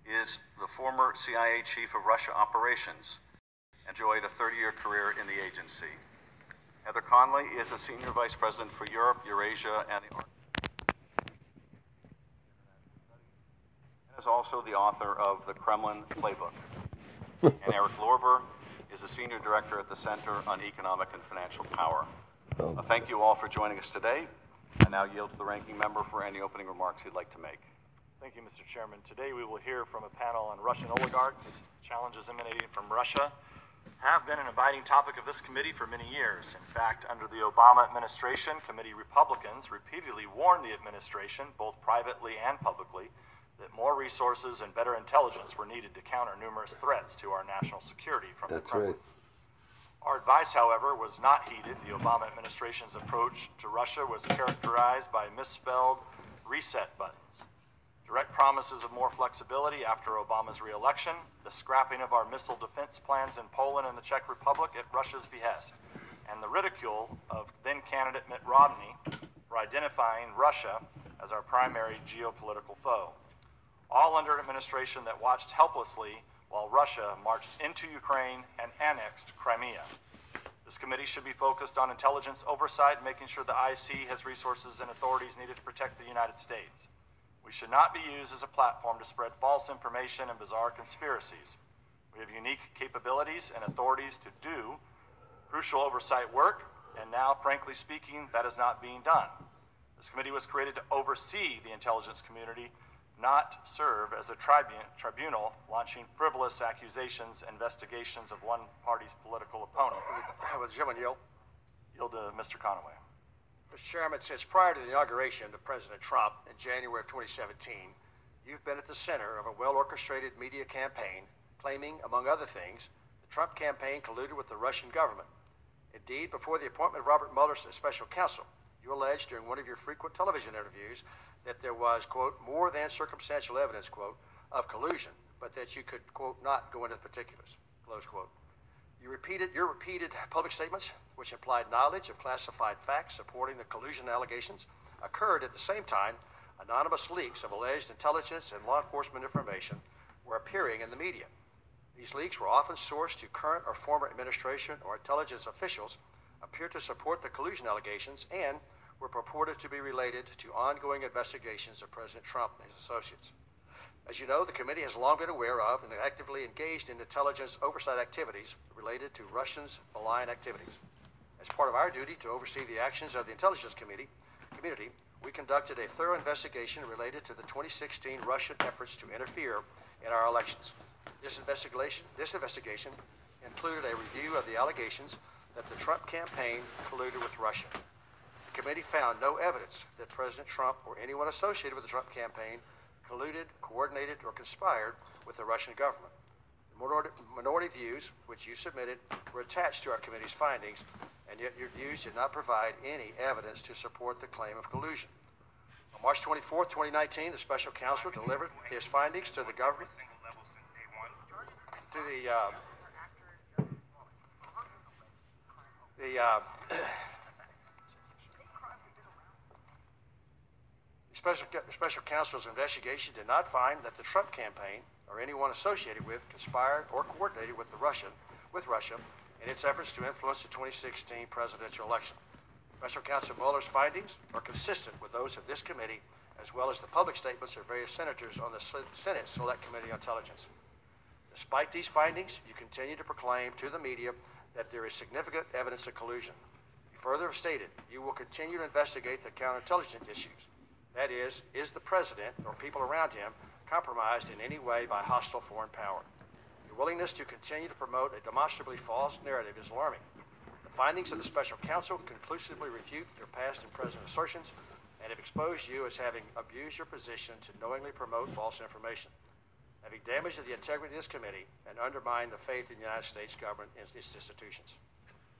is the former CIA Chief of Russia Operations, enjoyed a 30-year career in the agency. Heather Conley is a Senior Vice President for Europe, Eurasia, and the Arctic. And is also the author of The Kremlin Playbook. And Eric Lorber is a Senior Director at the Center on Economic and Financial Power. Thank you all for joining us today. I now yield to the ranking member for any opening remarks he'd like to make. Thank you, Mr. Chairman. Today we will hear from a panel on Russian oligarchs. Challenges emanating from Russia have been an abiding topic of this committee for many years. In fact, under the Obama administration, committee Republicans repeatedly warned the administration, both privately and publicly, that more resources and better intelligence were needed to counter numerous threats to our national security from the Kremlin. Our advice, however, was not heeded. The Obama administration's approach to Russia was characterized by misspelled reset buttons, direct promises of more flexibility after Obama's re-election, the scrapping of our missile defense plans in Poland and the Czech Republic at Russia's behest, and the ridicule of then-candidate Mitt Romney for identifying Russia as our primary geopolitical foe, all under an administration that watched helplessly while Russia marched into Ukraine and annexed Crimea. This committee should be focused on intelligence oversight, making sure the IC has resources and authorities needed to protect the United States. We should not be used as a platform to spread false information and bizarre conspiracies. We have unique capabilities and authorities to do crucial oversight work, and now, frankly speaking, that is not being done. This committee was created to oversee the intelligence community, not serve as a tribunal launching frivolous accusations and investigations of one party's political opponent. With the gentleman yield. Yield to Mr. Conaway. Mr. Chairman, since prior to the inauguration of President Trump in January of 2017, you've been at the center of a well-orchestrated media campaign claiming, among other things, the Trump campaign colluded with the Russian government. Indeed, before the appointment of Robert Mueller as special counsel, you alleged during one of your frequent television interviews that there was, quote, more than circumstantial evidence, quote, of collusion, but that you could, quote, not go into particulars, close quote. Your repeated public statements, which implied knowledge of classified facts supporting the collusion allegations, occurred at the same time anonymous leaks of alleged intelligence and law enforcement information were appearing in the media. These leaks were often sourced to current or former administration or intelligence officials, appear to support the collusion allegations, and were purported to be related to ongoing investigations of President Trump and his associates. As you know, the committee has long been aware of and actively engaged in intelligence oversight activities related to Russians' malign activities. As part of our duty to oversee the actions of the intelligence community, we conducted a thorough investigation related to the 2016 Russian efforts to interfere in our elections. This investigation included a review of the allegations that the Trump campaign colluded with Russia. The committee found no evidence that President Trump or anyone associated with the Trump campaign colluded, coordinated, or conspired with the Russian government. The minority views, which you submitted, were attached to our committee's findings, and yet your views did not provide any evidence to support the claim of collusion. On March 24, 2019, the special counsel delivered his findings to the government, The special counsel's investigation did not find that the Trump campaign or anyone associated with conspired or coordinated with Russia in its efforts to influence the 2016 presidential election. Special Counsel Mueller's findings are consistent with those of this committee, as well as the public statements of various senators on the Senate Select Committee on Intelligence. Despite these findings, you continue to proclaim to the media that there is significant evidence of collusion. You further stated you will continue to investigate the counterintelligence issues. That is the president or people around him compromised in any way by hostile foreign power? Your willingness to continue to promote a demonstrably false narrative is alarming. The findings of the special counsel conclusively refute your past and present assertions and have exposed you as having abused your position to knowingly promote false information, having damaged the integrity of this committee and undermined the faith in the United States government and its institutions.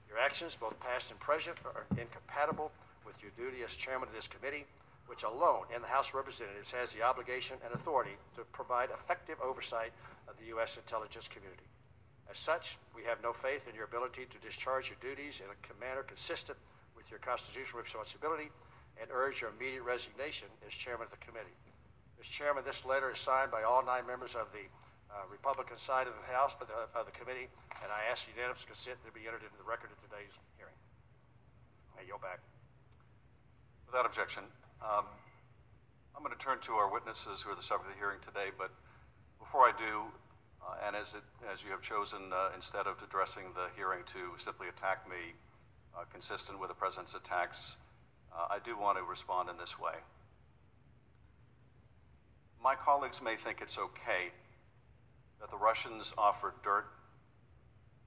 Your actions, both past and present, are incompatible with your duty as chairman of this committee, which alone in the House of Representatives has the obligation and authority to provide effective oversight of the U.S. intelligence community. As such, we have no faith in your ability to discharge your duties in a manner consistent with your constitutional responsibility and urge your immediate resignation as chairman of the committee. Mr. Chairman, this letter is signed by all 9 members of the Republican side of the House, of the committee, and I ask unanimous consent to be entered into the record of today's hearing. I yield back. Without objection, I'm going to turn to our witnesses who are the subject of the hearing today, but before I do, and as you have chosen, instead of addressing the hearing to simply attack me, consistent with the President's attacks, I do want to respond in this way. My colleagues may think it's okay that the Russians offered dirt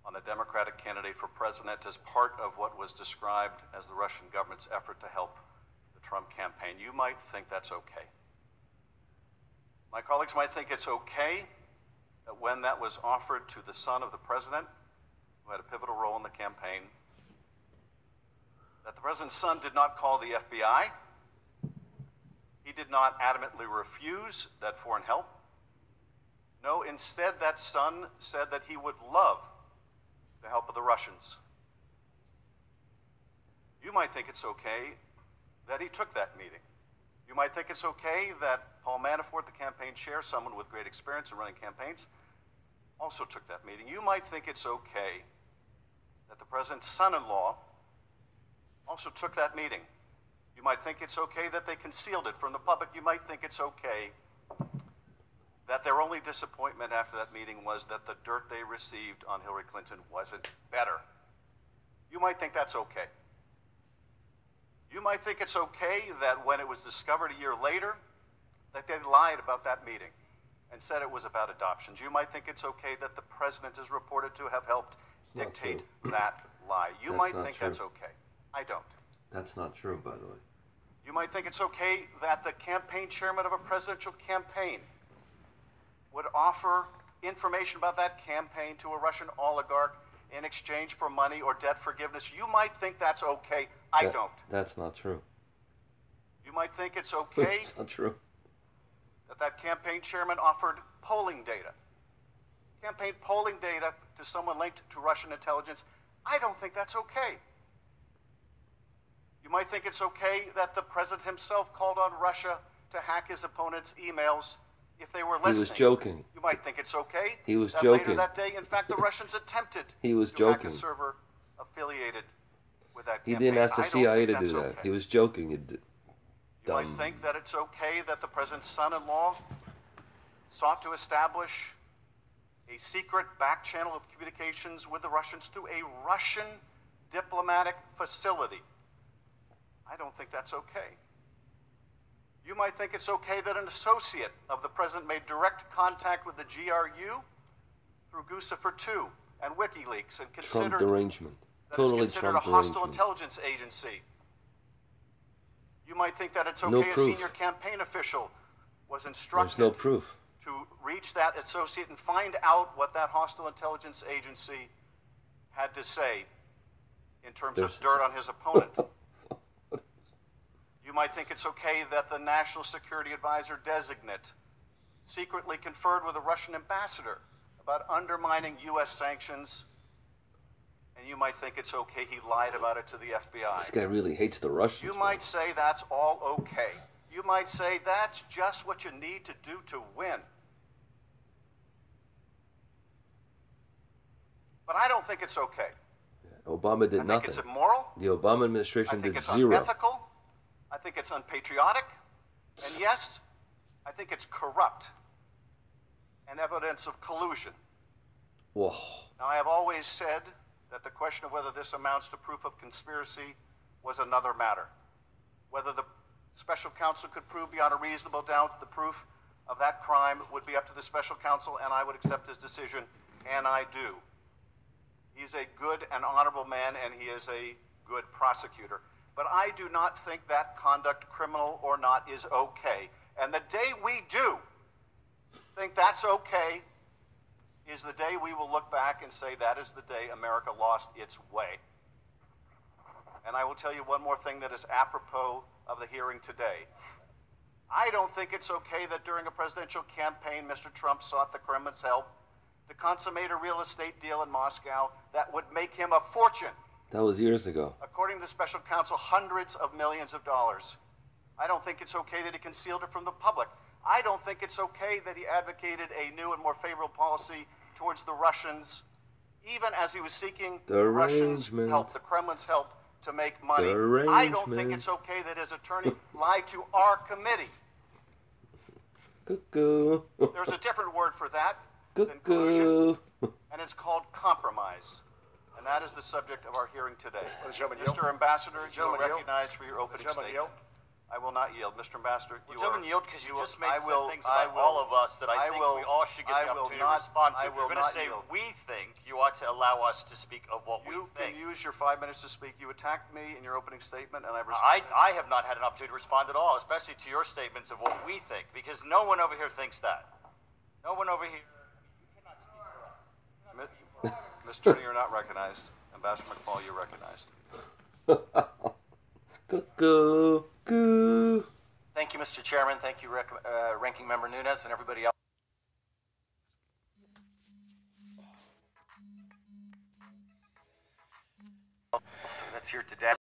on the Democratic candidate for president as part of what was described as the Russian government's effort to help the Trump campaign. You might think that's okay. My colleagues might think it's okay that when that was offered to the son of the president, who had a pivotal role in the campaign, that the president's son did not call the FBI. He did not adamantly refuse that foreign help. No, instead, that son said that he would love the help of the Russians. You might think it's okay that he took that meeting. You might think it's okay that Paul Manafort, the campaign chair, someone with great experience in running campaigns, also took that meeting. You might think it's okay that the president's son-in-law also took that meeting. You might think it's okay that they concealed it from the public. You might think it's okay that their only disappointment after that meeting was that the dirt they received on Hillary Clinton wasn't better. You might think that's okay. You might think it's okay that when it was discovered a year later that they lied about that meeting and said it was about adoptions. You might think it's okay that the president is reported to have helped dictate that lie. You might think that's okay. I don't. That's not true, by the way. You might think it's okay that the campaign chairman of a presidential campaign would offer information about that campaign to a Russian oligarch in exchange for money or debt forgiveness. You might think that's okay. I don't. That's not true. You might think it's okay It's not true. that campaign chairman offered polling data, campaign polling data to someone linked to Russian intelligence. I don't think that's okay. You might think it's okay that the president himself called on Russia to hack his opponent's emails if they were listening. He was joking. You might think it's okay. He was that joking. Later that day, in fact, the Russians attempted He was to hack joking. a server affiliated with that He campaign. didn't ask the I don't CIA think to do that's that. okay. He was joking. You might think that it's okay that the president's son-in-law sought to establish a secret back channel of communications with the Russians through a Russian diplomatic facility. I don't think that's okay. You might think it's okay that an associate of the president made direct contact with the GRU through Guccifer II and WikiLeaks and Trump considered derangement. that Totally it's considered Trump a hostile derangement. intelligence agency. You might think that it's No okay a proof. senior campaign official was There's instructed no proof. to reach that associate and find out what that hostile intelligence agency had to say in terms of dirt on his opponent. You might think it's okay that the National Security Advisor designate secretly conferred with a Russian ambassador about undermining U.S. sanctions, and you might think it's okay he lied about it to the FBI. This guy really hates the Russians. You man. might say that's all okay. You might say that's just what you need to do to win. But I don't think it's okay. Obama did I think nothing. it's immoral. The Obama I administration think did it's zero. unethical. I think it's unpatriotic. And yes, I think it's corrupt and evidence of collusion. Whoa. Now, I have always said that the question of whether this amounts to proof of conspiracy was another matter. Whether the special counsel could prove beyond a reasonable doubt the proof of that crime would be up to the special counsel, and I would accept his decision, and I do. He's a good and honorable man, and he is a good prosecutor. But I do not think that conduct, criminal or not, is okay. And the day we do think that's okay is the day we will look back and say that is the day America lost its way. And I will tell you one more thing that is apropos of the hearing today. I don't think it's okay that during a presidential campaign, Mr. Trump sought the Kremlin's help to consummate a real estate deal in Moscow that would make him a fortune. That was years ago. According to the special counsel, hundreds of millions of dollars. I don't think it's okay that he concealed it from the public. I don't think it's okay that he advocated a new and more favorable policy towards the Russians, even as he was seeking the Russians' help, the Kremlin's help to make money. I don't think it's okay that his attorney lied to our committee. Cuckoo. There's a different word for that than collusion, and it's called compromise. And that is the subject of our hearing today. Mr. Ambassador, you are recognized for your opening statement. I will not yield. Mr. Ambassador, you gentlemen, yield because you just made some things I about will, all of us that I think we all should get the opportunity to respond to. If you're going to say yield. we think, you ought to allow us to speak of what we You think. can use your 5 minutes to speak. You attacked me in your opening statement, and I've I have not had an opportunity to respond at all, especially to your statements of what we think, because no one over here thinks that. No one over here. You cannot speak for us. Ms. Turner, you're not recognized. Ambassador McFall, you're recognized. Cuckoo. Coo. Thank you, Mr. Chairman. Thank you, Ranking Member Nunes, and everybody else. So that's here today.